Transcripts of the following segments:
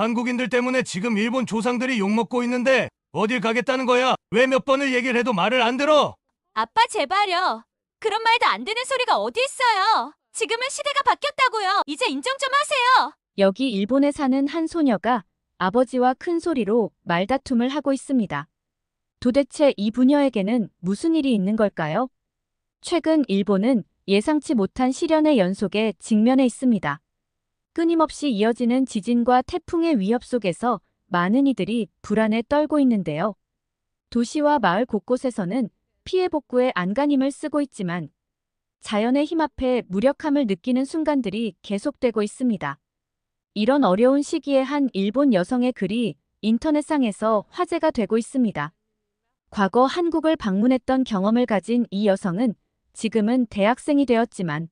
한국인들 때문에 지금 일본 조상들이 욕먹고 있는데 어딜 가겠다는 거야? 왜 몇 번을 얘기를 해도 말을 안 들어? 아빠 제발요. 그런 말도 안 되는 소리가 어디 있어요. 지금은 시대가 바뀌었다고요. 이제 인정 좀 하세요. 여기 일본에 사는 한 소녀가 아버지와 큰 소리로 말다툼을 하고 있습니다. 도대체 이 부녀에게는 무슨 일이 있는 걸까요? 최근 일본은 예상치 못한 시련의 연속에 직면해 있습니다. 끊임없이 이어지는 지진과 태풍의 위협 속에서 많은 이들이 불안에 떨고 있는데요. 도시와 마을 곳곳에서는 피해 복구에 안간힘을 쓰고 있지만 자연의 힘 앞에 무력함을 느끼는 순간들이 계속되고 있습니다. 이런 어려운 시기에 한 일본 여성의 글이 인터넷상에서 화제가 되고 있습니다. 과거 한국을 방문했던 경험을 가진 이 여성은 지금은 대학생이 되었지만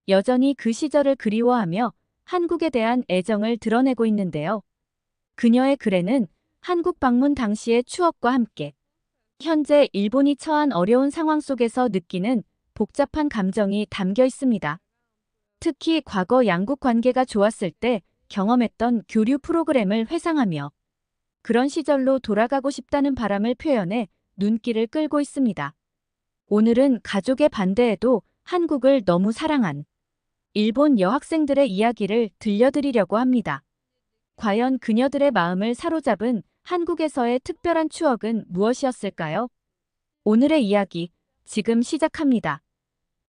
여전히 그 시절을 그리워하며 한국에 대한 애정을 드러내고 있는데요. 그녀의 글에는 한국 방문 당시의 추억과 함께 현재 일본이 처한 어려운 상황 속에서 느끼는 복잡한 감정이 담겨 있습니다. 특히 과거 양국 관계가 좋았을 때 경험했던 교류 프로그램을 회상하며 그런 시절로 돌아가고 싶다는 바람을 표현해 눈길을 끌고 있습니다. 오늘은 가족의 반대에도 한국을 너무 사랑한 일본 여학생들의 이야기를 들려드리려고 합니다. 과연 그녀들의 마음을 사로잡은 한국에서의 특별한 추억은 무엇이었을까요? 오늘의 이야기 지금 시작합니다.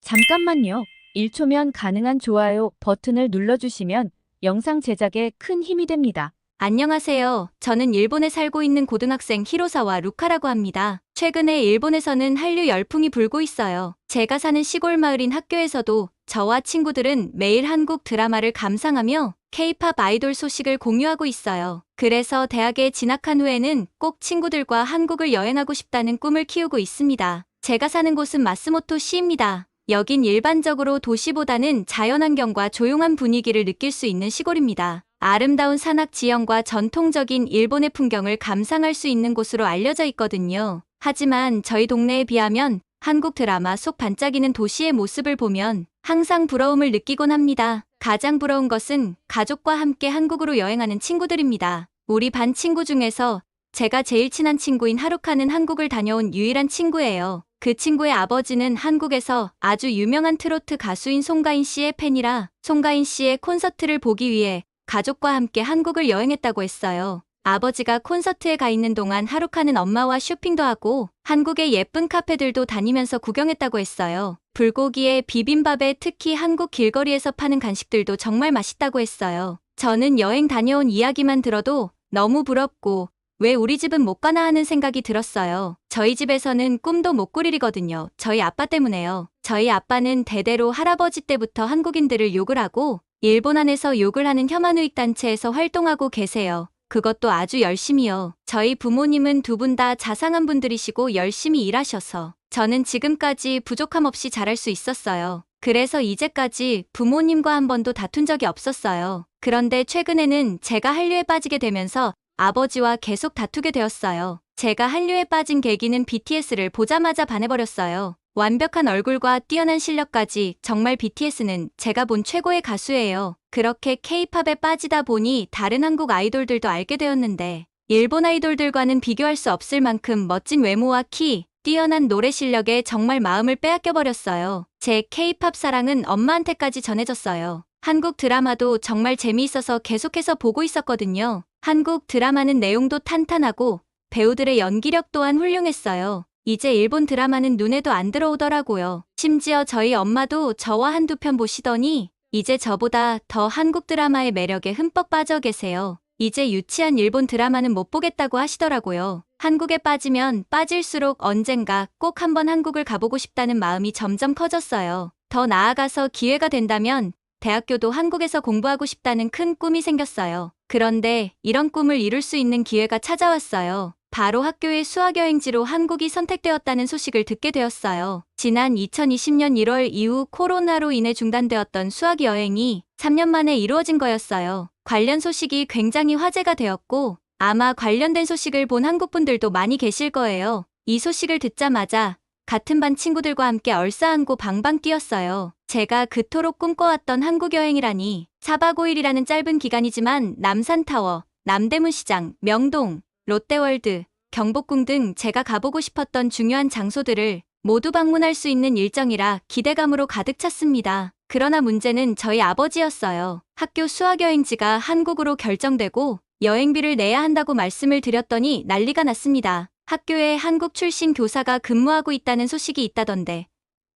잠깐만요. 1초면 가능한 좋아요 버튼을 눌러주시면 영상 제작에 큰 힘이 됩니다. 안녕하세요. 저는 일본에 살고 있는 고등학생 히로사와 루카라고 합니다. 최근에 일본에서는 한류 열풍이 불고 있어요. 제가 사는 시골 마을인 학교에서도 저와 친구들은 매일 한국 드라마를 감상하며 K-팝 아이돌 소식을 공유하고 있어요. 그래서 대학에 진학한 후에는 꼭 친구들과 한국을 여행하고 싶다는 꿈을 키우고 있습니다. 제가 사는 곳은 마스모토시입니다. 여긴 일반적으로 도시보다는 자연환경과 조용한 분위기를 느낄 수 있는 시골입니다. 아름다운 산악 지형과 전통적인 일본의 풍경을 감상할 수 있는 곳으로 알려져 있거든요. 하지만 저희 동네에 비하면 한국 드라마 속 반짝이는 도시의 모습을 보면 항상 부러움을 느끼곤 합니다. 가장 부러운 것은 가족과 함께 한국으로 여행하는 친구들입니다. 우리 반 친구 중에서 제가 제일 친한 친구인 하루카는 한국을 다녀온 유일한 친구예요. 그 친구의 아버지는 한국에서 아주 유명한 트로트 가수인 송가인 씨의 팬이라 송가인 씨의 콘서트를 보기 위해 가족과 함께 한국을 여행했다고 했어요. 아버지가 콘서트에 가 있는 동안 하루카는 엄마와 쇼핑도 하고 한국의 예쁜 카페들도 다니면서 구경했다고 했어요. 불고기에 비빔밥에 특히 한국 길거리에서 파는 간식들도 정말 맛있다고 했어요. 저는 여행 다녀온 이야기만 들어도 너무 부럽고 왜 우리 집은 못 가나 하는 생각이 들었어요. 저희 집에서는 꿈도 못 꾸리거든요. 저희 아빠 때문에요. 저희 아빠는 대대로 할아버지 때부터 한국인들을 욕을 하고 일본 안에서 욕을 하는 혐한우익 단체에서 활동하고 계세요. 그것도 아주 열심히요. 저희 부모님은 두 분 다 자상한 분들이시고 열심히 일하셔서 저는 지금까지 부족함 없이 자랄 수 있었어요. 그래서 이제까지 부모님과 한 번도 다툰 적이 없었어요. 그런데 최근에는 제가 한류에 빠지게 되면서 아버지와 계속 다투게 되었어요. 제가 한류에 빠진 계기는 BTS를 보자마자 반해버렸어요. 완벽한 얼굴과 뛰어난 실력까지 정말 BTS는 제가 본 최고의 가수예요. 그렇게 K-팝에 빠지다 보니 다른 한국 아이돌들도 알게 되었는데 일본 아이돌들과는 비교할 수 없을 만큼 멋진 외모와 키, 뛰어난 노래 실력에 정말 마음을 빼앗겨버렸어요. 제 K-팝 사랑은 엄마한테까지 전해졌어요. 한국 드라마도 정말 재미있어서 계속해서 보고 있었거든요. 한국 드라마는 내용도 탄탄하고 배우들의 연기력 또한 훌륭했어요. 이제 일본 드라마는 눈에도 안 들어오더라고요. 심지어 저희 엄마도 저와 한두 편 보시더니 이제 저보다 더 한국 드라마의 매력에 흠뻑 빠져 계세요. 이제 유치한 일본 드라마는 못 보겠다고 하시더라고요. 한국에 빠지면 빠질수록 언젠가 꼭 한번 한국을 가보고 싶다는 마음이 점점 커졌어요. 더 나아가서 기회가 된다면 대학교도 한국에서 공부하고 싶다는 큰 꿈이 생겼어요. 그런데 이런 꿈을 이룰 수 있는 기회가 찾아왔어요. 바로 학교의 수학여행지로 한국이 선택되었다는 소식을 듣게 되었어요. 지난 2020년 1월 이후 코로나로 인해 중단되었던 수학여행이 3년 만에 이루어진 거였어요. 관련 소식이 굉장히 화제가 되었고 아마 관련된 소식을 본 한국분들도 많이 계실 거예요. 이 소식을 듣자마자 같은 반 친구들과 함께 얼싸안고 방방 뛰었어요. 제가 그토록 꿈꿔왔던 한국 여행이라니. 4박 5일이라는 짧은 기간이지만 남산타워, 남대문시장, 명동, 롯데월드, 경복궁 등 제가 가보고 싶었던 중요한 장소들을 모두 방문할 수 있는 일정이라 기대감으로 가득 찼습니다. 그러나 문제는 저희 아버지였어요. 학교 수학여행지가 한국으로 결정되고 여행비를 내야 한다고 말씀을 드렸더니 난리가 났습니다. 학교에 한국 출신 교사가 근무하고 있다는 소식이 있다던데.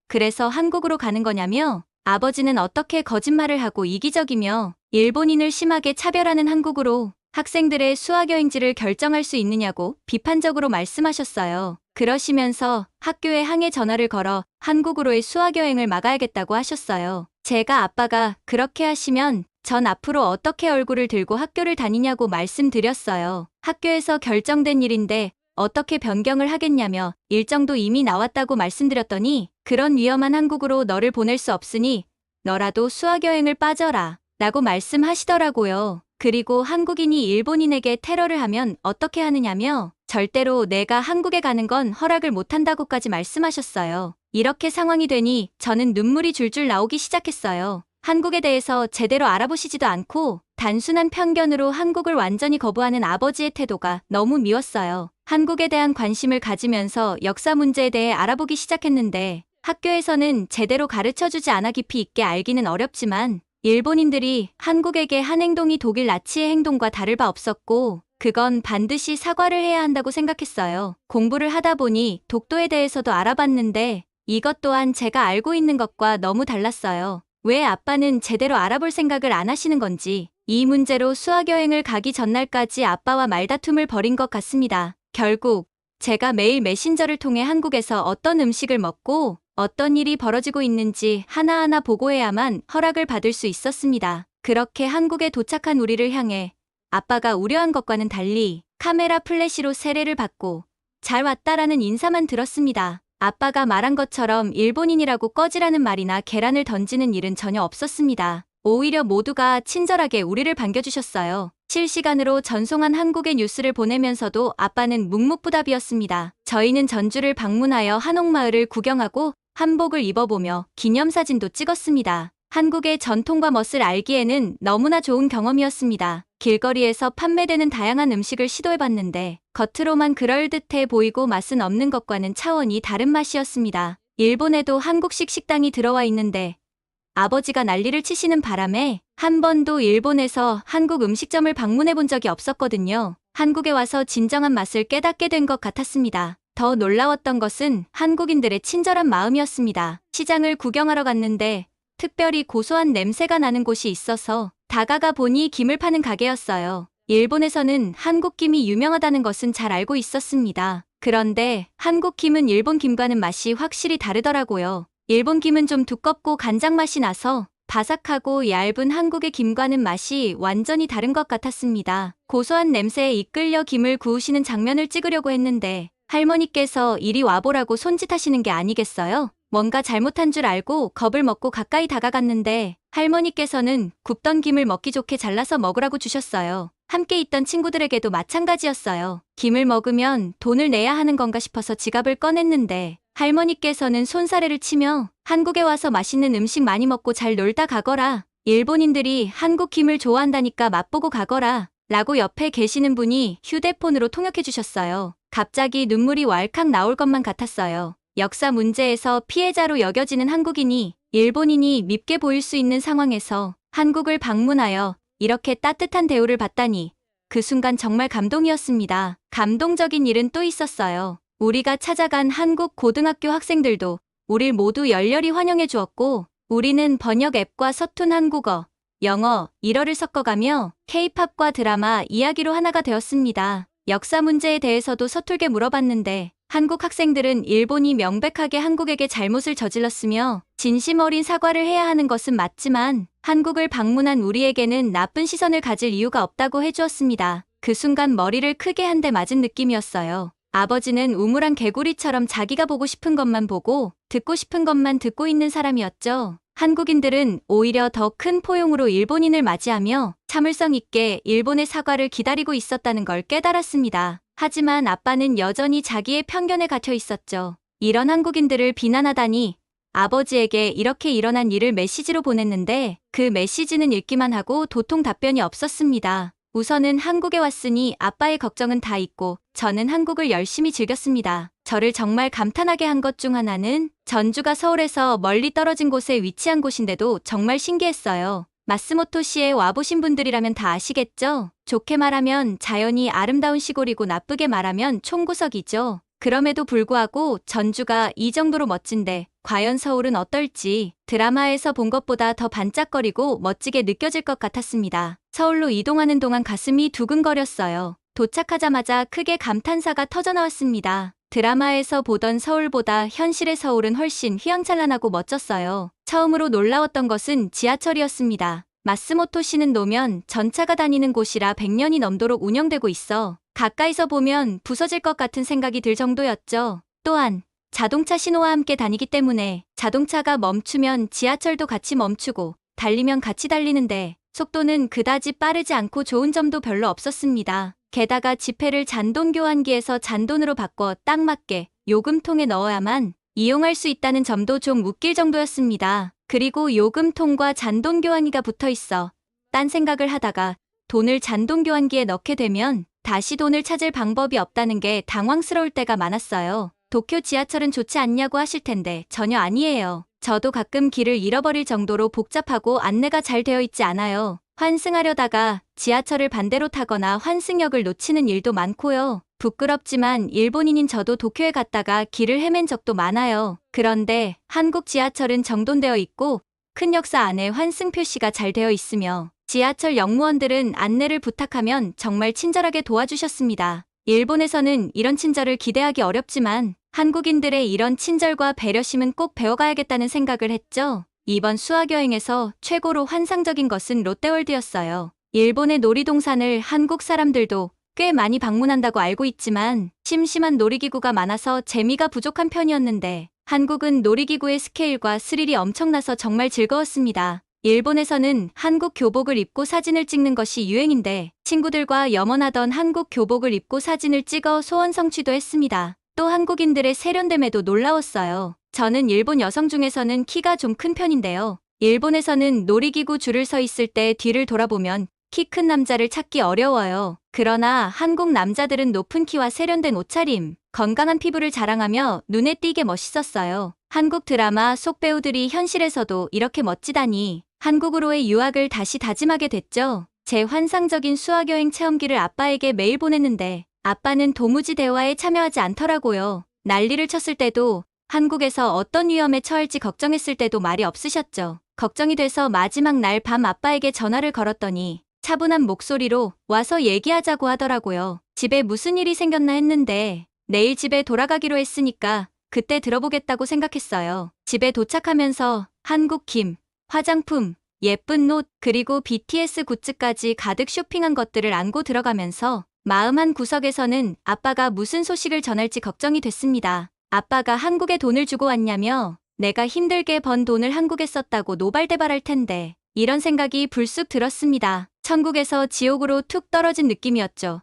그래서 한국으로 가는 거냐며? 아버지는 어떻게 거짓말을 하고 이기적이며 일본인을 심하게 차별하는 한국으로 학생들의 수학여행지를 결정할 수 있느냐고 비판적으로 말씀하셨어요. 그러시면서 학교에 항해 전화를 걸어 한국으로의 수학여행을 막아야겠다고 하셨어요. 제가 아빠가 그렇게 하시면 전 앞으로 어떻게 얼굴을 들고 학교를 다니냐고 말씀드렸어요. 학교에서 결정된 일인데 어떻게 변경을 하겠냐며 일정도 이미 나왔다고 말씀드렸더니 그런 위험한 한국으로 너를 보낼 수 없으니 너라도 수학여행을 빠져라 라고 말씀하시더라고요. 그리고 한국인이 일본인에게 테러를 하면 어떻게 하느냐며 절대로 내가 한국에 가는 건 허락을 못한다고까지 말씀하셨어요. 이렇게 상황이 되니 저는 눈물이 줄줄 나오기 시작했어요. 한국에 대해서 제대로 알아보시지도 않고 단순한 편견으로 한국을 완전히 거부하는 아버지의 태도가 너무 미웠어요. 한국에 대한 관심을 가지면서 역사 문제에 대해 알아보기 시작했는데 학교에서는 제대로 가르쳐주지 않아 깊이 있게 알기는 어렵지만 일본인들이 한국에게 한 행동이 독일 나치의 행동과 다를 바 없었고 그건 반드시 사과를 해야 한다고 생각했어요. 공부를 하다 보니 독도에 대해서도 알아봤는데 이것 또한 제가 알고 있는 것과 너무 달랐어요. 왜 아빠는 제대로 알아볼 생각을 안 하시는 건지 이 문제로 수학여행을 가기 전날까지 아빠와 말다툼을 벌인 것 같습니다. 결국 제가 매일 메신저를 통해 한국에서 어떤 음식을 먹고 어떤 일이 벌어지고 있는지 하나하나 보고해야만 허락을 받을 수 있었습니다. 그렇게 한국에 도착한 우리를 향해 아빠가 우려한 것과는 달리 카메라 플래시로 세례를 받고 잘 왔다라는 인사만 들었습니다. 아빠가 말한 것처럼 일본인이라고 꺼지라는 말이나 계란을 던지는 일은 전혀 없었습니다. 오히려 모두가 친절하게 우리를 반겨주셨어요. 실시간으로 전송한 한국의 뉴스를 보내면서도 아빠는 묵묵부답이었습니다. 저희는 전주를 방문하여 한옥마을을 구경하고 한복을 입어보며 기념사진도 찍었습니다. 한국의 전통과 멋을 알기에는 너무나 좋은 경험이었습니다. 길거리에서 판매되는 다양한 음식을 시도해봤는데 겉으로만 그럴듯해 보이고 맛은 없는 것과는 차원이 다른 맛이었습니다. 일본에도 한국식 식당이 들어와 있는데 아버지가 난리를 치시는 바람에 한 번도 일본에서 한국 음식점을 방문해 본 적이 없었거든요. 한국에 와서 진정한 맛을 깨닫게 된 것 같았습니다. 더 놀라웠던 것은 한국인들의 친절한 마음이었습니다. 시장을 구경하러 갔는데 특별히 고소한 냄새가 나는 곳이 있어서 다가가 보니 김을 파는 가게였어요. 일본에서는 한국 김이 유명하다는 것은 잘 알고 있었습니다. 그런데 한국 김은 일본 김과는 맛이 확실히 다르더라고요. 일본 김은 좀 두껍고 간장 맛이 나서 바삭하고 얇은 한국의 김과는 맛이 완전히 다른 것 같았습니다. 고소한 냄새에 이끌려 김을 구우시는 장면을 찍으려고 했는데 할머니께서 이리 와보라고 손짓하시는 게 아니겠어요? 뭔가 잘못한 줄 알고 겁을 먹고 가까이 다가갔는데 할머니께서는 굽던 김을 먹기 좋게 잘라서 먹으라고 주셨어요. 함께 있던 친구들에게도 마찬가지였어요. 김을 먹으면 돈을 내야 하는 건가 싶어서 지갑을 꺼냈는데 할머니께서는 손사래를 치며 한국에 와서 맛있는 음식 많이 먹고 잘 놀다 가거라. 일본인들이 한국 김을 좋아한다니까 맛보고 가거라. 라고 옆에 계시는 분이 휴대폰으로 통역해 주셨어요. 갑자기 눈물이 왈칵 나올 것만 같았어요. 역사 문제에서 피해자로 여겨지는 한국인이 일본인이 밉게 보일 수 있는 상황에서 한국을 방문하여 이렇게 따뜻한 대우를 받다니 그 순간 정말 감동이었습니다. 감동적인 일은 또 있었어요. 우리가 찾아간 한국 고등학교 학생들도 우릴 모두 열렬히 환영해 주었고 우리는 번역 앱과 서툰 한국어, 영어, 일어를 섞어가며 K-팝과 드라마 이야기로 하나가 되었습니다. 역사 문제에 대해서도 서툴게 물어봤는데 한국 학생들은 일본이 명백하게 한국에게 잘못을 저질렀으며 진심 어린 사과를 해야 하는 것은 맞지만 한국을 방문한 우리에게는 나쁜 시선을 가질 이유가 없다고 해주었습니다. 그 순간 머리를 크게 한 대 맞은 느낌이었어요. 아버지는 우물안 개구리처럼 자기가 보고 싶은 것만 보고 듣고 싶은 것만 듣고 있는 사람이었죠. 한국인들은 오히려 더 큰 포용으로 일본인을 맞이하며 참을성 있게 일본의 사과를 기다리고 있었다는 걸 깨달았습니다. 하지만 아빠는 여전히 자기의 편견에 갇혀 있었죠. 이런 한국인들을 비난하다니. 아버지에게 이렇게 일어난 일을 메시지로 보냈는데 그 메시지는 읽기만 하고 도통 답변이 없었습니다. 우선은 한국에 왔으니 아빠의 걱정은 다 잊고 저는 한국을 열심히 즐겼습니다. 저를 정말 감탄하게 한 것 중 하나는 전주가 서울에서 멀리 떨어진 곳에 위치한 곳인데도 정말 신기했어요. 마스모토시에 와보신 분들이라면 다 아시겠죠? 좋게 말하면 자연이 아름다운 시골이고 나쁘게 말하면 총구석이죠. 그럼에도 불구하고 전주가 이 정도로 멋진데 과연 서울은 어떨지 드라마에서 본 것보다 더 반짝거리고 멋지게 느껴질 것 같았습니다. 서울로 이동하는 동안 가슴이 두근거렸어요. 도착하자마자 크게 감탄사가 터져나왔습니다. 드라마에서 보던 서울보다 현실의 서울은 훨씬 휘황찬란하고 멋졌어요. 처음으로 놀라웠던 것은 지하철이었습니다. 마스모토시는 노면 전차가 다니는 곳이라 100년이 넘도록 운영되고 있어 가까이서 보면 부서질 것 같은 생각이 들 정도였죠. 또한 자동차 신호와 함께 다니기 때문에 자동차가 멈추면 지하철도 같이 멈추고 달리면 같이 달리는데 속도는 그다지 빠르지 않고 좋은 점도 별로 없었습니다. 게다가 지폐를 잔돈 교환기에서 잔돈으로 바꿔 딱 맞게 요금통에 넣어야만 이용할 수 있다는 점도 좀 웃길 정도였습니다. 그리고 요금통과 잔돈 교환기가 붙어 있어 딴 생각을 하다가 돈을 잔돈 교환기에 넣게 되면 다시 돈을 찾을 방법이 없다는 게 당황스러울 때가 많았어요. 도쿄 지하철은 좋지 않냐고 하실 텐데 전혀 아니에요. 저도 가끔 길을 잃어버릴 정도로 복잡하고 안내가 잘 되어 있지 않아요. 환승하려다가 지하철을 반대로 타거나 환승역을 놓치는 일도 많고요. 부끄럽지만 일본인인 저도 도쿄에 갔다가 길을 헤맨 적도 많아요. 그런데 한국 지하철은 정돈되어 있고 큰 역사 안에 환승 표시가 잘 되어 있으며 지하철 역무원들은 안내를 부탁하면 정말 친절하게 도와주셨습니다. 일본에서는 이런 친절을 기대하기 어렵지만 한국인들의 이런 친절과 배려심은 꼭 배워가야겠다는 생각을 했죠. 이번 수학여행에서 최고로 환상적인 것은 롯데월드였어요. 일본의 놀이동산을 한국 사람들도 꽤 많이 방문한다고 알고 있지만 심심한 놀이기구가 많아서 재미가 부족한 편이었는데 한국은 놀이기구의 스케일과 스릴이 엄청나서 정말 즐거웠습니다. 일본에서는 한국 교복을 입고 사진을 찍는 것이 유행인데 친구들과 염원하던 한국 교복을 입고 사진을 찍어 소원 성취도 했습니다. 또 한국인들의 세련됨에도 놀라웠어요. 저는 일본 여성 중에서는 키가 좀 큰 편인데요. 일본에서는 놀이기구 줄을 서 있을 때 뒤를 돌아보면 키 큰 남자를 찾기 어려워요. 그러나 한국 남자들은 높은 키와 세련된 옷차림, 건강한 피부를 자랑하며 눈에 띄게 멋있었어요. 한국 드라마 속 배우들이 현실에서도 이렇게 멋지다니 한국으로의 유학을 다시 다짐하게 됐죠. 제 환상적인 수학여행 체험기를 아빠에게 매일 보냈는데 아빠는 도무지 대화에 참여하지 않더라고요. 난리를 쳤을 때도 한국에서 어떤 위험에 처할지 걱정했을 때도 말이 없으셨죠. 걱정이 돼서 마지막 날 밤 아빠에게 전화를 걸었더니 차분한 목소리로 와서 얘기하자고 하더라고요. 집에 무슨 일이 생겼나 했는데 내일 집에 돌아가기로 했으니까 그때 들어보겠다고 생각했어요. 집에 도착하면서 한국 김, 화장품, 예쁜 옷, 그리고 BTS 굿즈까지 가득 쇼핑한 것들을 안고 들어가면서 마음 한 구석에서는 아빠가 무슨 소식을 전할지 걱정이 됐습니다. 아빠가 한국에 돈을 주고 왔냐며 내가 힘들게 번 돈을 한국에 썼다고 노발대발할 텐데 이런 생각이 불쑥 들었습니다. 천국에서 지옥으로 툭 떨어진 느낌이었죠.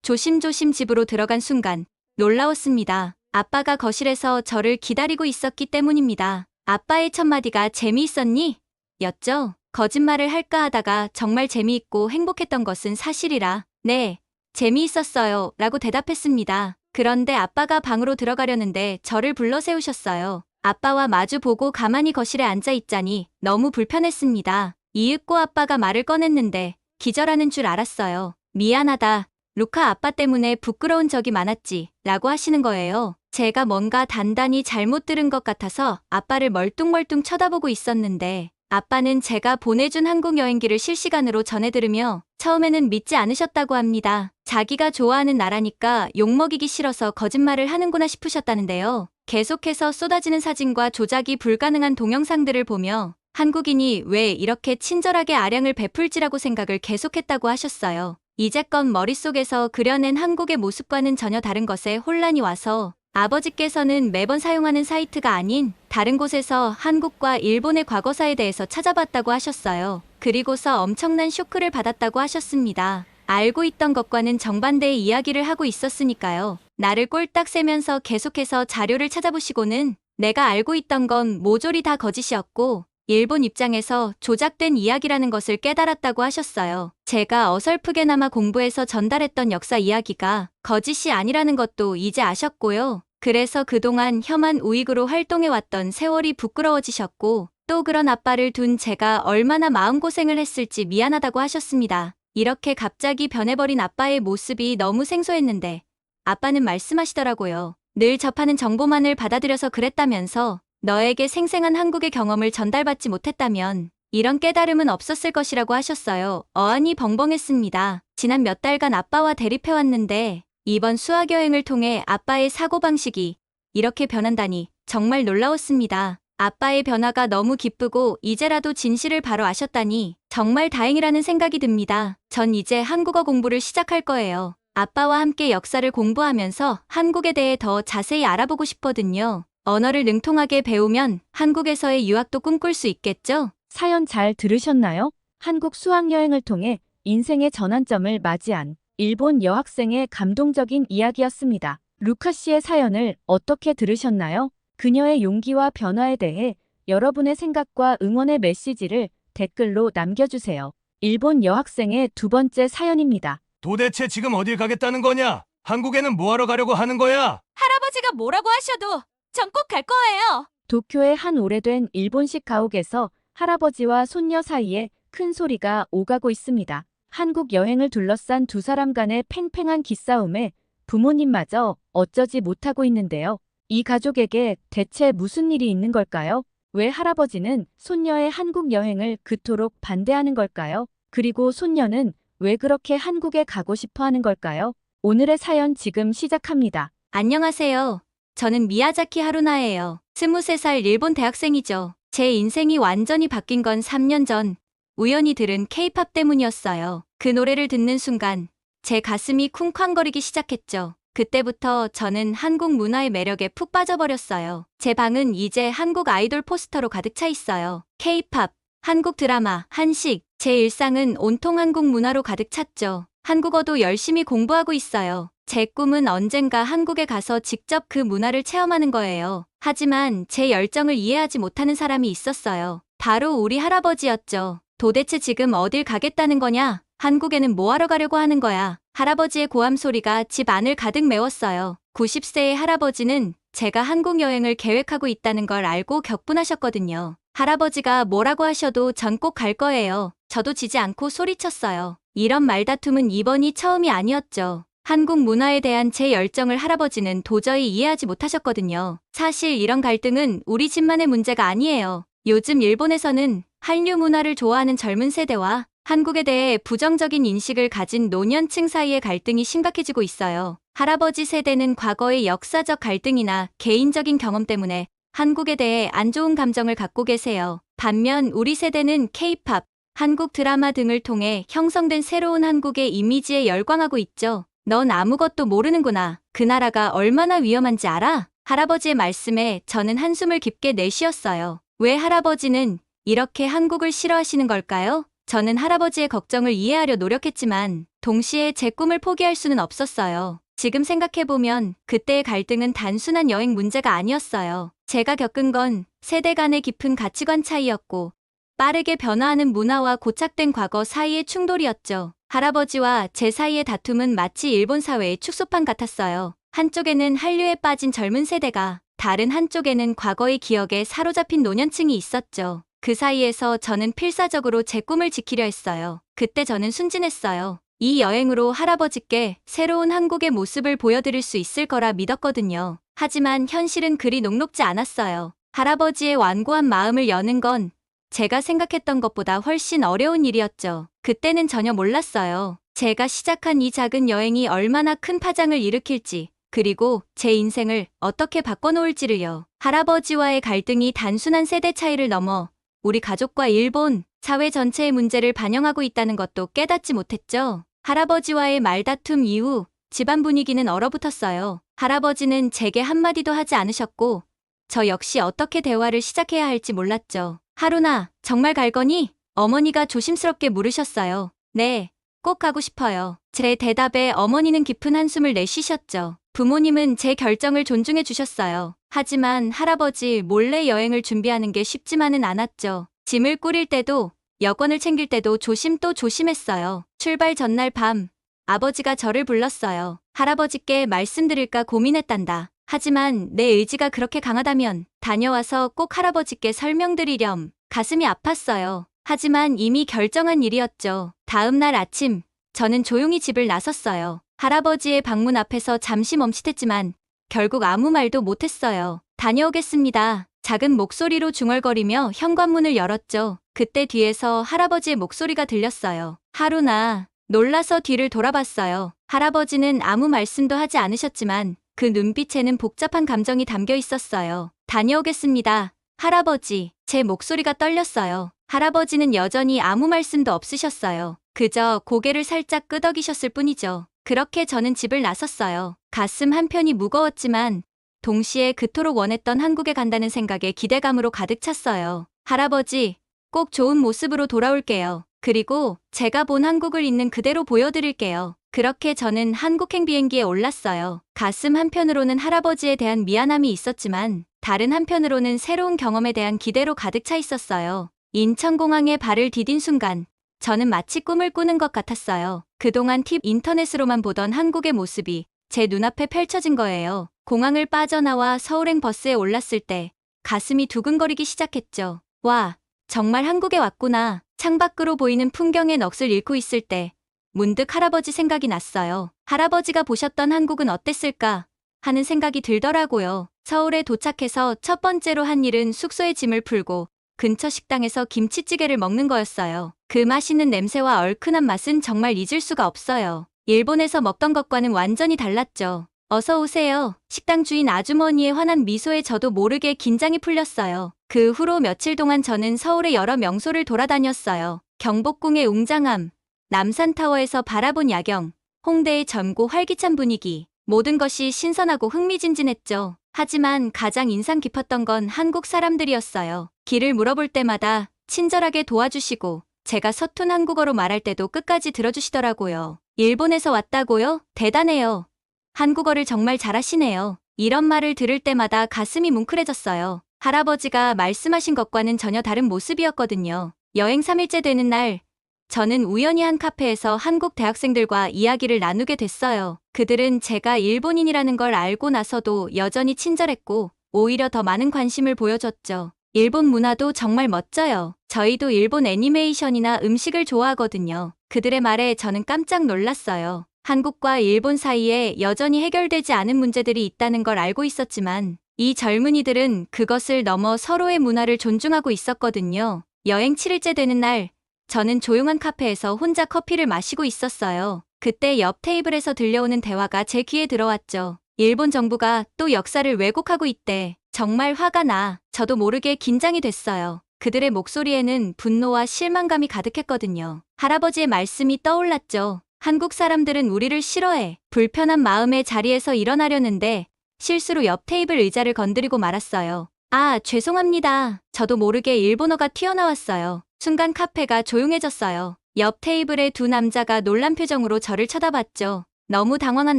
조심조심 집으로 들어간 순간 놀라웠습니다. 아빠가 거실에서 저를 기다리고 있었기 때문입니다. 아빠의 첫마디가 재미있었니? 였죠. 거짓말을 할까 하다가 정말 재미있고 행복했던 것은 사실이라 네, 재미있었어요 라고 대답했습니다. 그런데 아빠가 방으로 들어가려는데 저를 불러 세우셨어요. 아빠와 마주 보고 가만히 거실에 앉아 있자니 너무 불편했습니다. 이윽고 아빠가 말을 꺼냈는데 기절하는 줄 알았어요. 미안하다. 루카 아빠 때문에 부끄러운 적이 많았지 라고 하시는 거예요. 제가 뭔가 단단히 잘못 들은 것 같아서 아빠를 멀뚱멀뚱 쳐다보고 있었는데 아빠는 제가 보내준 한국 여행기를 실시간으로 전해 들으며 처음에는 믿지 않으셨다고 합니다. 자기가 좋아하는 나라니까 욕먹이기 싫어서 거짓말을 하는구나 싶으셨다는데요. 계속해서 쏟아지는 사진과 조작이 불가능한 동영상들을 보며 한국인이 왜 이렇게 친절하게 아량을 베풀지라고 생각을 계속했다고 하셨어요. 이제껏 머릿속에서 그려낸 한국의 모습과는 전혀 다른 것에 혼란이 와서 아버지께서는 매번 사용하는 사이트가 아닌 다른 곳에서 한국과 일본의 과거사에 대해서 찾아봤다고 하셨어요. 그리고서 엄청난 쇼크를 받았다고 하셨습니다. 알고 있던 것과는 정반대의 이야기를 하고 있었으니까요. 나를 꼴딱 세면서 계속해서 자료를 찾아보시고는 내가 알고 있던 건 모조리 다 거짓이었고 일본 입장에서 조작된 이야기라는 것을 깨달았다고 하셨어요. 제가 어설프게나마 공부해서 전달했던 역사 이야기가 거짓이 아니라는 것도 이제 아셨고요. 그래서 그동안 혐한 우익으로 활동해왔던 세월이 부끄러워지셨고 또 그런 아빠를 둔 제가 얼마나 마음고생을 했을지 미안하다고 하셨습니다. 이렇게 갑자기 변해버린 아빠의 모습이 너무 생소했는데 아빠는 말씀하시더라고요. 늘 접하는 정보만을 받아들여서 그랬다면서 너에게 생생한 한국의 경험을 전달받지 못했다면 이런 깨달음은 없었을 것이라고 하셨어요. 어안이 벙벙했습니다. 지난 몇 달간 아빠와 대립해왔는데 이번 수학여행을 통해 아빠의 사고방식이 이렇게 변한다니 정말 놀라웠습니다. 아빠의 변화가 너무 기쁘고 이제라도 진실을 바로 아셨다니 정말 다행이라는 생각이 듭니다. 전 이제 한국어 공부를 시작할 거예요. 아빠와 함께 역사를 공부하면서 한국에 대해 더 자세히 알아보고 싶거든요. 언어를 능통하게 배우면 한국에서의 유학도 꿈꿀 수 있겠죠? 사연 잘 들으셨나요? 한국 수학여행을 통해 인생의 전환점을 맞이한 일본 여학생의 감동적인 이야기였습니다. 루카 씨의 사연을 어떻게 들으셨나요? 그녀의 용기와 변화에 대해 여러분의 생각과 응원의 메시지를 댓글로 남겨주세요. 일본 여학생의 두 번째 사연입니다. 도대체 지금 어딜 가겠다는 거냐? 한국에는 뭐하러 가려고 하는 거야? 할아버지가 뭐라고 하셔도 전 꼭 갈 거예요. 도쿄의 한 오래된 일본식 가옥에서 할아버지와 손녀 사이에 큰 소리가 오가고 있습니다. 한국 여행을 둘러싼 두 사람 간의 팽팽한 기싸움에 부모님마저 어쩌지 못하고 있는데요. 이 가족에게 대체 무슨 일이 있는 걸까요? 왜 할아버지는 손녀의 한국 여행을 그토록 반대하는 걸까요? 그리고 손녀는 왜 그렇게 한국에 가고 싶어 하는 걸까요? 오늘의 사연 지금 시작합니다. 안녕하세요. 저는 미야자키 하루나예요. 23살 일본 대학생이죠. 제 인생이 완전히 바뀐 건 3년 전 우연히 들은 K-팝 때문이었어요. 그 노래를 듣는 순간 제 가슴이 쿵쾅거리기 시작했죠. 그때부터 저는 한국 문화의 매력에 푹 빠져버렸어요. 제 방은 이제 한국 아이돌 포스터로 가득 차 있어요. K-팝, 한국 드라마, 한식, 제 일상은 온통 한국 문화로 가득 찼죠. 한국어도 열심히 공부하고 있어요. 제 꿈은 언젠가 한국에 가서 직접 그 문화를 체험하는 거예요. 하지만 제 열정을 이해하지 못하는 사람이 있었어요. 바로 우리 할아버지였죠. 도대체 지금 어딜 가겠다는 거냐? 한국에는 뭐하러 가려고 하는 거야? 할아버지의 고함 소리가 집 안을 가득 메웠어요. 90세의 할아버지는 제가 한국 여행을 계획하고 있다는 걸 알고 격분하셨거든요. 할아버지가 뭐라고 하셔도 전 꼭 갈 거예요. 저도 지지 않고 소리쳤어요. 이런 말다툼은 이번이 처음이 아니었죠. 한국 문화에 대한 제 열정을 할아버지는 도저히 이해하지 못하셨거든요. 사실 이런 갈등은 우리 집만의 문제가 아니에요. 요즘 일본에서는 한류 문화를 좋아하는 젊은 세대와 한국에 대해 부정적인 인식을 가진 노년층 사이의 갈등이 심각해지고 있어요. 할아버지 세대는 과거의 역사적 갈등이나 개인적인 경험 때문에 한국에 대해 안 좋은 감정을 갖고 계세요. 반면 우리 세대는 K-팝, 한국 드라마 등을 통해 형성된 새로운 한국의 이미지에 열광하고 있죠. 넌 아무것도 모르는구나. 그 나라가 얼마나 위험한지 알아? 할아버지의 말씀에 저는 한숨을 깊게 내쉬었어요. 왜 할아버지는 이렇게 한국을 싫어하시는 걸까요? 저는 할아버지의 걱정을 이해하려 노력했지만 동시에 제 꿈을 포기할 수는 없었어요. 지금 생각해보면 그때의 갈등은 단순한 여행 문제가 아니었어요. 제가 겪은 건 세대 간의 깊은 가치관 차이였고 빠르게 변화하는 문화와 고착된 과거 사이의 충돌이었죠. 할아버지와 제 사이의 다툼은 마치 일본 사회의 축소판 같았어요. 한쪽에는 한류에 빠진 젊은 세대가, 다른 한쪽에는 과거의 기억에 사로잡힌 노년층이 있었죠. 그 사이에서 저는 필사적으로 제 꿈을 지키려 했어요. 그때 저는 순진했어요. 이 여행으로 할아버지께 새로운 한국의 모습을 보여드릴 수 있을 거라 믿었거든요. 하지만 현실은 그리 녹록지 않았어요. 할아버지의 완고한 마음을 여는 건 제가 생각했던 것보다 훨씬 어려운 일이었죠. 그때는 전혀 몰랐어요. 제가 시작한 이 작은 여행이 얼마나 큰 파장을 일으킬지, 그리고 제 인생을 어떻게 바꿔놓을지를요. 할아버지와의 갈등이 단순한 세대 차이를 넘어 우리 가족과 일본, 사회 전체의 문제를 반영하고 있다는 것도 깨닫지 못했죠. 할아버지와의 말다툼 이후 집안 분위기는 얼어붙었어요. 할아버지는 제게 한마디도 하지 않으셨고 저 역시 어떻게 대화를 시작해야 할지 몰랐죠. 하루나, 정말 갈 거니? 어머니가 조심스럽게 물으셨어요. 네, 꼭 가고 싶어요. 제 대답에 어머니는 깊은 한숨을 내쉬셨죠. 부모님은 제 결정을 존중해 주셨어요. 하지만 할아버지 몰래 여행을 준비하는 게 쉽지만은 않았죠. 짐을 꾸릴 때도 여권을 챙길 때도 조심 또 조심했어요. 출발 전날 밤 아버지가 저를 불렀어요. 할아버지께 말씀드릴까 고민했단다. 하지만 내 의지가 그렇게 강하다면 다녀와서 꼭 할아버지께 설명드리렴. 가슴이 아팠어요. 하지만 이미 결정한 일이었죠. 다음 날 아침 저는 조용히 집을 나섰어요. 할아버지의 방문 앞에서 잠시 멈칫했지만 결국 아무 말도 못했어요. 다녀오겠습니다. 작은 목소리로 중얼거리며 현관문을 열었죠. 그때 뒤에서 할아버지의 목소리가 들렸어요. 하루나. 놀라서 뒤를 돌아봤어요. 할아버지는 아무 말씀도 하지 않으셨지만 그 눈빛에는 복잡한 감정이 담겨 있었어요. 다녀오겠습니다. 할아버지. 제 목소리가 떨렸어요. 할아버지는 여전히 아무 말씀도 없으셨어요. 그저 고개를 살짝 끄덕이셨을 뿐이죠. 그렇게 저는 집을 나섰어요. 가슴 한편이 무거웠지만 동시에 그토록 원했던 한국에 간다는 생각에 기대감으로 가득 찼어요. 할아버지, 꼭 좋은 모습으로 돌아올게요. 그리고 제가 본 한국을 있는 그대로 보여드릴게요. 그렇게 저는 한국행 비행기에 올랐어요. 가슴 한편으로는 할아버지에 대한 미안함이 있었지만 다른 한편으로는 새로운 경험에 대한 기대로 가득 차 있었어요. 인천공항에 발을 디딘 순간 저는 마치 꿈을 꾸는 것 같았어요. 그동안 인터넷으로만 보던 한국의 모습이 제 눈앞에 펼쳐진 거예요. 공항을 빠져나와 서울행 버스에 올랐을 때 가슴이 두근거리기 시작했죠. 와, 정말 한국에 왔구나. 창밖으로 보이는 풍경의 넋을 잃고 있을 때 문득 할아버지 생각이 났어요. 할아버지가 보셨던 한국은 어땠을까 하는 생각이 들더라고요. 서울에 도착해서 첫 번째로 한 일은 숙소에 짐을 풀고 근처 식당에서 김치찌개를 먹는 거였어요. 그 맛있는 냄새와 얼큰한 맛은 정말 잊을 수가 없어요. 일본에서 먹던 것과는 완전히 달랐죠. 어서 오세요. 식당 주인 아주머니의 환한 미소에 저도 모르게 긴장이 풀렸어요. 그 후로 며칠 동안 저는 서울의 여러 명소를 돌아다녔어요. 경복궁의 웅장함, 남산타워에서 바라본 야경, 홍대의 젊고 활기찬 분위기, 모든 것이 신선하고 흥미진진했죠. 하지만 가장 인상 깊었던 건 한국 사람들이었어요. 길을 물어볼 때마다 친절하게 도와주시고 제가 서툰 한국어로 말할 때도 끝까지 들어주시더라고요. 일본에서 왔다고요? 대단해요. 한국어를 정말 잘하시네요. 이런 말을 들을 때마다 가슴이 뭉클해졌어요. 할아버지가 말씀하신 것과는 전혀 다른 모습이었거든요. 여행 3일째 되는 날, 저는 우연히 한 카페에서 한국 대학생들과 이야기를 나누게 됐어요. 그들은 제가 일본인이라는 걸 알고 나서도 여전히 친절했고 오히려 더 많은 관심을 보여줬죠. 일본 문화도 정말 멋져요. 저희도 일본 애니메이션이나 음식을 좋아하거든요. 그들의 말에 저는 깜짝 놀랐어요. 한국과 일본 사이에 여전히 해결되지 않은 문제들이 있다는 걸 알고 있었지만 이 젊은이들은 그것을 넘어 서로의 문화를 존중하고 있었거든요. 여행 7일째 되는 날, 저는 조용한 카페에서 혼자 커피를 마시고 있었어요. 그때 옆 테이블에서 들려오는 대화가 제 귀에 들어왔죠. 일본 정부가 또 역사를 왜곡하고 있대. 정말 화가 나. 저도 모르게 긴장이 됐어요. 그들의 목소리에는 분노와 실망감이 가득했거든요. 할아버지의 말씀이 떠올랐죠. 한국 사람들은 우리를 싫어해. 불편한 마음에 자리에서 일어나려는데 실수로 옆 테이블 의자를 건드리고 말았어요. 아, 죄송합니다. 저도 모르게 일본어가 튀어나왔어요. 순간 카페가 조용해졌어요. 옆 테이블의 두 남자가 놀란 표정으로 저를 쳐다봤죠. 너무 당황한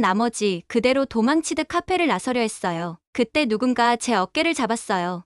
나머지 그대로 도망치듯 카페를 나서려 했어요. 그때 누군가 제 어깨를 잡았어요.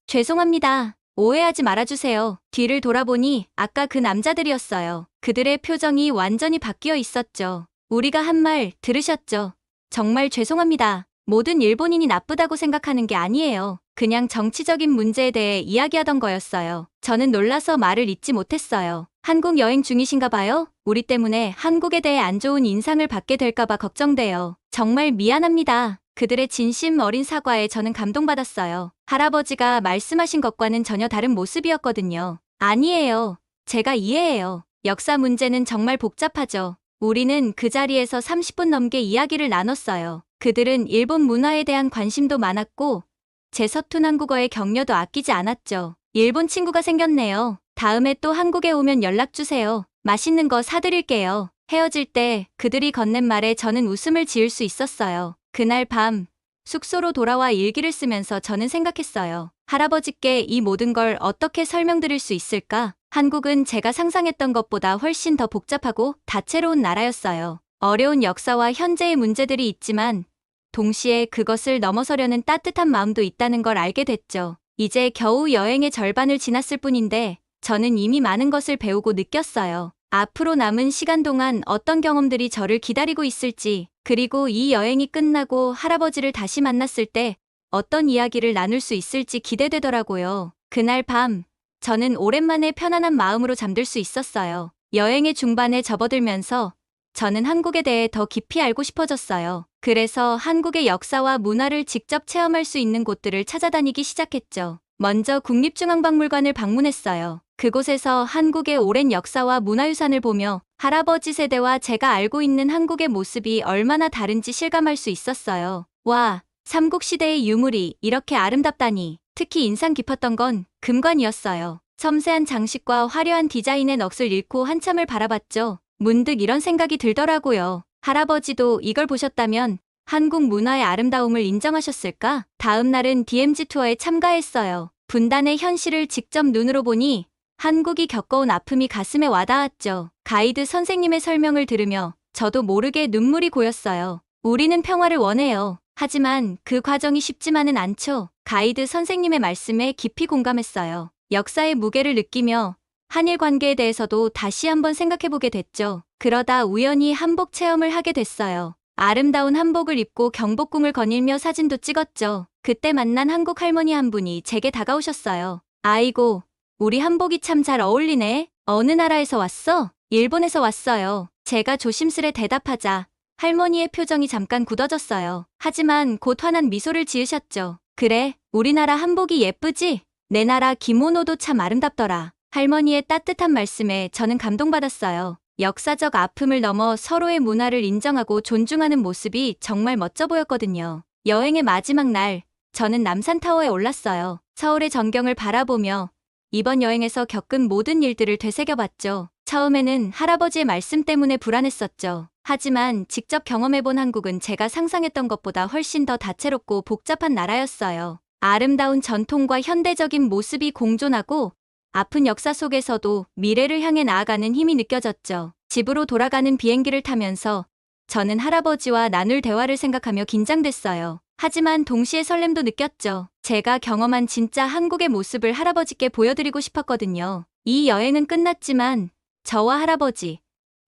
죄송합니다. 오해하지 말아주세요. 뒤를 돌아보니 아까 그 남자들이었어요. 그들의 표정이 완전히 바뀌어 있었죠. 우리가 한 말 들으셨죠? 정말 죄송합니다. 모든 일본인이 나쁘다고 생각하는 게 아니에요. 그냥 정치적인 문제에 대해 이야기하던 거였어요. 저는 놀라서 말을 잇지 못했어요. 한국 여행 중이신가 봐요? 우리 때문에 한국에 대해 안 좋은 인상을 받게 될까 봐 걱정돼요. 정말 미안합니다. 그들의 진심 어린 사과에 저는 감동받았어요. 할아버지가 말씀하신 것과는 전혀 다른 모습이었거든요. 아니에요. 제가 이해해요. 역사 문제는 정말 복잡하죠. 우리는 그 자리에서 30분 넘게 이야기를 나눴어요. 그들은 일본 문화에 대한 관심도 많았고 제 서툰 한국어의 격려도 아끼지 않았죠. 일본 친구가 생겼네요. 다음에 또 한국에 오면 연락주세요. 맛있는 거 사드릴게요. 헤어질 때 그들이 건넨 말에 저는 웃음을 지을 수 있었어요. 그날 밤 숙소로 돌아와 일기를 쓰면서 저는 생각했어요. 할아버지께 이 모든 걸 어떻게 설명드릴 수 있을까? 한국은 제가 상상했던 것보다 훨씬 더 복잡하고 다채로운 나라였어요. 어려운 역사와 현재의 문제들이 있지만 동시에 그것을 넘어서려는 따뜻한 마음도 있다는 걸 알게 됐죠. 이제 겨우 여행의 절반을 지났을 뿐인데 저는 이미 많은 것을 배우고 느꼈어요. 앞으로 남은 시간 동안 어떤 경험들이 저를 기다리고 있을지, 그리고 이 여행이 끝나고 할아버지를 다시 만났을 때 어떤 이야기를 나눌 수 있을지 기대되더라고요. 그날 밤, 저는 오랜만에 편안한 마음으로 잠들 수 있었어요. 여행의 중반에 접어들면서 저는 한국에 대해 더 깊이 알고 싶어졌어요. 그래서 한국의 역사와 문화를 직접 체험할 수 있는 곳들을 찾아다니기 시작했죠. 먼저 국립중앙박물관을 방문했어요. 그곳에서 한국의 오랜 역사와 문화유산을 보며 할아버지 세대와 제가 알고 있는 한국의 모습이 얼마나 다른지 실감할 수 있었어요. 와, 삼국시대의 유물이 이렇게 아름답다니. 특히 인상 깊었던 건 금관이었어요. 섬세한 장식과 화려한 디자인의 넋을 잃고 한참을 바라봤죠. 문득 이런 생각이 들더라고요. 할아버지도 이걸 보셨다면 한국 문화의 아름다움을 인정하셨을까? 다음 날은 DMZ 투어에 참가했어요. 분단의 현실을 직접 눈으로 보니 한국이 겪어온 아픔이 가슴에 와닿았죠. 가이드 선생님의 설명을 들으며 저도 모르게 눈물이 고였어요. 우리는 평화를 원해요. 하지만 그 과정이 쉽지만은 않죠. 가이드 선생님의 말씀에 깊이 공감했어요. 역사의 무게를 느끼며 한일 관계에 대해서도 다시 한번 생각해보게 됐죠. 그러다 우연히 한복 체험을 하게 됐어요. 아름다운 한복을 입고 경복궁을 거닐며 사진도 찍었죠. 그때 만난 한국 할머니 한 분이 제게 다가오셨어요. 아이고, 우리 한복이 참 잘 어울리네. 어느 나라에서 왔어? 일본에서 왔어요. 제가 조심스레 대답하자 할머니의 표정이 잠깐 굳어졌어요. 하지만 곧 환한 미소를 지으셨죠. 그래, 우리나라 한복이 예쁘지? 내 나라 기모노도 참 아름답더라. 할머니의 따뜻한 말씀에 저는 감동받았어요. 역사적 아픔을 넘어 서로의 문화를 인정하고 존중하는 모습이 정말 멋져 보였거든요. 여행의 마지막 날, 저는 남산타워에 올랐어요. 서울의 전경을 바라보며 이번 여행에서 겪은 모든 일들을 되새겨봤죠. 처음에는 할아버지의 말씀 때문에 불안했었죠. 하지만 직접 경험해본 한국은 제가 상상했던 것보다 훨씬 더 다채롭고 복잡한 나라였어요. 아름다운 전통과 현대적인 모습이 공존하고 아픈 역사 속에서도 미래를 향해 나아가는 힘이 느껴졌죠. 집으로 돌아가는 비행기를 타면서 저는 할아버지와 나눌 대화를 생각하며 긴장됐어요. 하지만 동시에 설렘도 느꼈죠. 제가 경험한 진짜 한국의 모습을 할아버지께 보여드리고 싶었거든요. 이 여행은 끝났지만 저와 할아버지,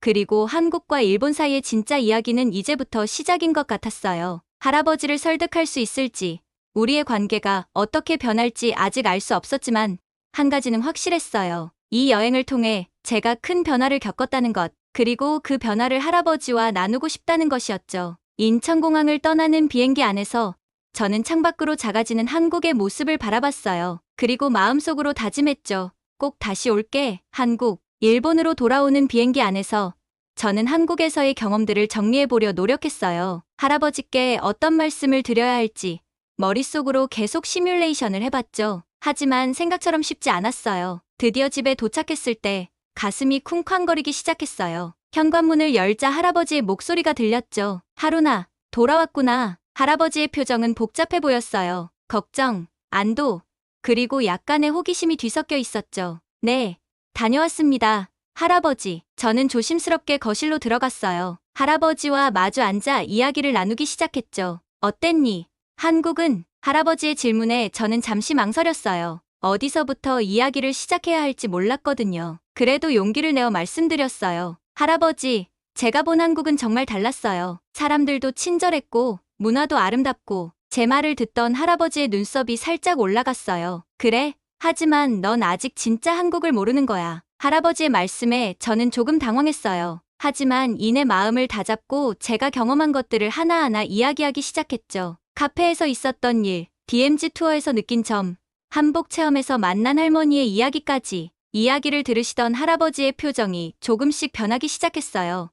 그리고 한국과 일본 사이의 진짜 이야기는 이제부터 시작인 것 같았어요. 할아버지를 설득할 수 있을지, 우리의 관계가 어떻게 변할지 아직 알 수 없었지만 한 가지는 확실했어요. 이 여행을 통해 제가 큰 변화를 겪었다는 것, 그리고 그 변화를 할아버지와 나누고 싶다는 것이었죠. 인천공항을 떠나는 비행기 안에서 저는 창밖으로 작아지는 한국의 모습을 바라봤어요. 그리고 마음속으로 다짐했죠. 꼭 다시 올게, 한국. 일본으로 돌아오는 비행기 안에서 저는 한국에서의 경험들을 정리해보려 노력했어요. 할아버지께 어떤 말씀을 드려야 할지 머릿속으로 계속 시뮬레이션을 해봤죠. 하지만 생각처럼 쉽지 않았어요. 드디어 집에 도착했을 때 가슴이 쿵쾅거리기 시작했어요. 현관문을 열자 할아버지의 목소리가 들렸죠. 하루나, 돌아왔구나. 할아버지의 표정은 복잡해 보였어요. 걱정, 안도, 그리고 약간의 호기심이 뒤섞여 있었죠. 네, 다녀왔습니다. 할아버지. 저는 조심스럽게 거실로 들어갔어요. 할아버지와 마주 앉아 이야기를 나누기 시작했죠. 어땠니? 한국은? 할아버지의 질문에 저는 잠시 망설였어요. 어디서부터 이야기를 시작해야 할지 몰랐거든요. 그래도 용기를 내어 말씀드렸어요. 할아버지, 제가 본 한국은 정말 달랐어요. 사람들도 친절했고, 문화도 아름답고, 제 말을 듣던 할아버지의 눈썹이 살짝 올라갔어요. 그래? 하지만 넌 아직 진짜 한국을 모르는 거야. 할아버지의 말씀에 저는 조금 당황했어요. 하지만 이내 마음을 다잡고 제가 경험한 것들을 하나하나 이야기하기 시작했죠. 카페에서 있었던 일, DMZ 투어에서 느낀 점, 한복 체험에서 만난 할머니의 이야기까지. 이야기를 들으시던 할아버지의 표정이 조금씩 변하기 시작했어요.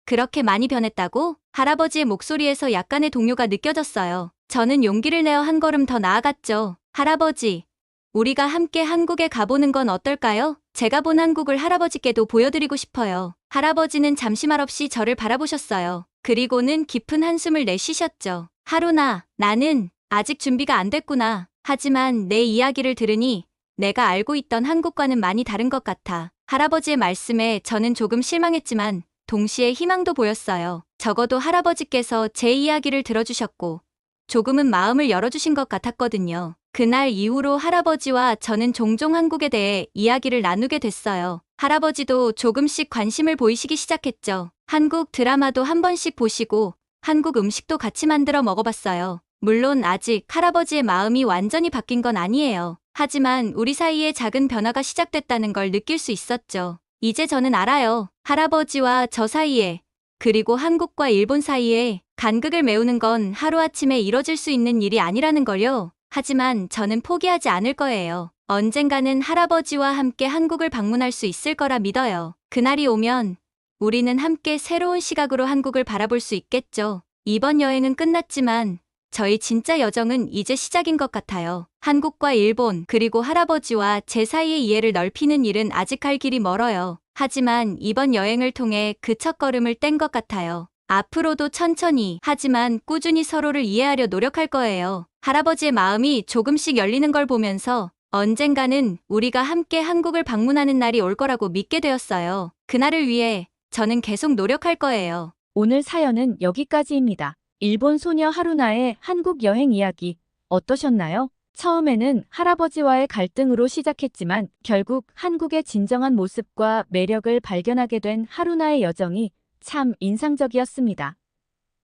그렇게 많이 변했다고? 할아버지의 목소리에서 약간의 동요가 느껴졌어요. 저는 용기를 내어 한 걸음 더 나아갔죠. 할아버지, 우리가 함께 한국에 가보는 건 어떨까요? 제가 본 한국을 할아버지께도 보여드리고 싶어요. 할아버지는 잠시 말없이 저를 바라보셨어요. 그리고는 깊은 한숨을 내쉬셨죠. 하루나, 나는 아직 준비가 안 됐구나. 하지만 내 이야기를 들으니 내가 알고 있던 한국과는 많이 다른 것 같아. 할아버지의 말씀에 저는 조금 실망했지만 동시에 희망도 보였어요. 적어도 할아버지께서 제 이야기를 들어주셨고 조금은 마음을 열어주신 것 같았거든요. 그날 이후로 할아버지와 저는 종종 한국에 대해 이야기를 나누게 됐어요. 할아버지도 조금씩 관심을 보이시기 시작했죠. 한국 드라마도 한 번씩 보시고 한국 음식도 같이 만들어 먹어봤어요. 물론 아직 할아버지의 마음이 완전히 바뀐 건 아니에요. 하지만 우리 사이에 작은 변화가 시작됐다는 걸 느낄 수 있었죠. 이제 저는 알아요. 할아버지와 저 사이에, 그리고 한국과 일본 사이에 간극을 메우는 건 하루아침에 이뤄질 수 있는 일이 아니라는 걸요. 하지만 저는 포기하지 않을 거예요. 언젠가는 할아버지와 함께 한국을 방문할 수 있을 거라 믿어요. 그날이 오면 우리는 함께 새로운 시각으로 한국을 바라볼 수 있겠죠. 이번 여행은 끝났지만 저희 진짜 여정은 이제 시작인 것 같아요. 한국과 일본, 그리고 할아버지와 제 사이의 이해를 넓히는 일은 아직 갈 길이 멀어요. 하지만 이번 여행을 통해 그 첫걸음을 뗀 것 같아요. 앞으로도 천천히, 하지만 꾸준히 서로를 이해하려 노력할 거예요. 할아버지의 마음이 조금씩 열리는 걸 보면서 언젠가는 우리가 함께 한국을 방문하는 날이 올 거라고 믿게 되었어요. 그날을 위해 저는 계속 노력할 거예요. 오늘 사연은 여기까지입니다. 일본 소녀 하루나의 한국 여행 이야기 어떠셨나요? 처음에는 할아버지와의 갈등으로 시작했지만 결국 한국의 진정한 모습과 매력을 발견하게 된 하루나의 여정이 참 인상적이었습니다.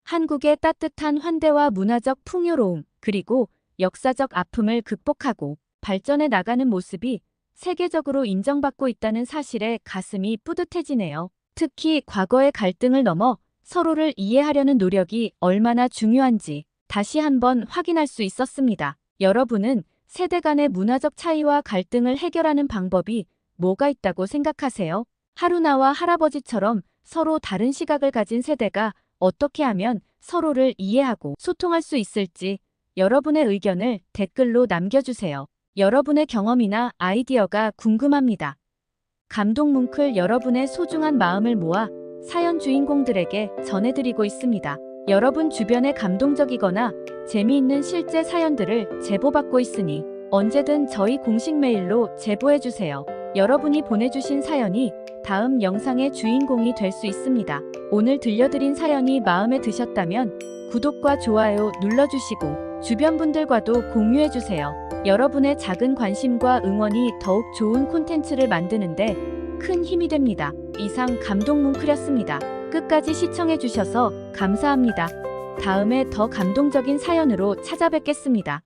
한국의 따뜻한 환대와 문화적 풍요로움, 그리고 역사적 아픔을 극복하고 발전해 나가는 모습이 세계적으로 인정받고 있다는 사실에 가슴이 뿌듯해지네요. 특히 과거의 갈등을 넘어 서로를 이해하려는 노력이 얼마나 중요한지 다시 한번 확인할 수 있었습니다. 여러분은 세대 간의 문화적 차이와 갈등을 해결하는 방법이 뭐가 있다고 생각하세요? 하루나와 할아버지처럼 서로 다른 시각을 가진 세대가 어떻게 하면 서로를 이해하고 소통할 수 있을지 여러분의 의견을 댓글로 남겨주세요. 여러분의 경험이나 아이디어가 궁금합니다. 감동 뭉클 여러분의 소중한 마음을 모아 사연 주인공들에게 전해드리고 있습니다. 여러분 주변에 감동적이거나 재미있는 실제 사연들을 제보받고 있으니 언제든 저희 공식 메일로 제보해주세요. 여러분이 보내주신 사연이 다음 영상의 주인공이 될 수 있습니다. 오늘 들려드린 사연이 마음에 드셨다면 구독과 좋아요 눌러주시고 주변 분들과도 공유해주세요. 여러분의 작은 관심과 응원이 더욱 좋은 콘텐츠를 만드는데 큰 힘이 됩니다. 이상 감동 뭉클이었습니다. 끝까지 시청해주셔서 감사합니다. 다음에 더 감동적인 사연으로 찾아뵙겠습니다.